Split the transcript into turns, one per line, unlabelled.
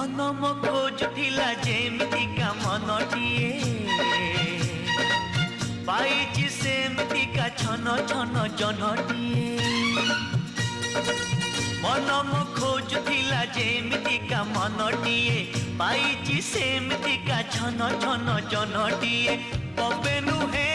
मन मो खोजुला जेमितिका मनटिए पाइछि सेमितिका छन छन जनटिए मन मो खोजुला जेमितिका मनटिए पाइछि सेमितिका छन छन जनटिए कबे नुहे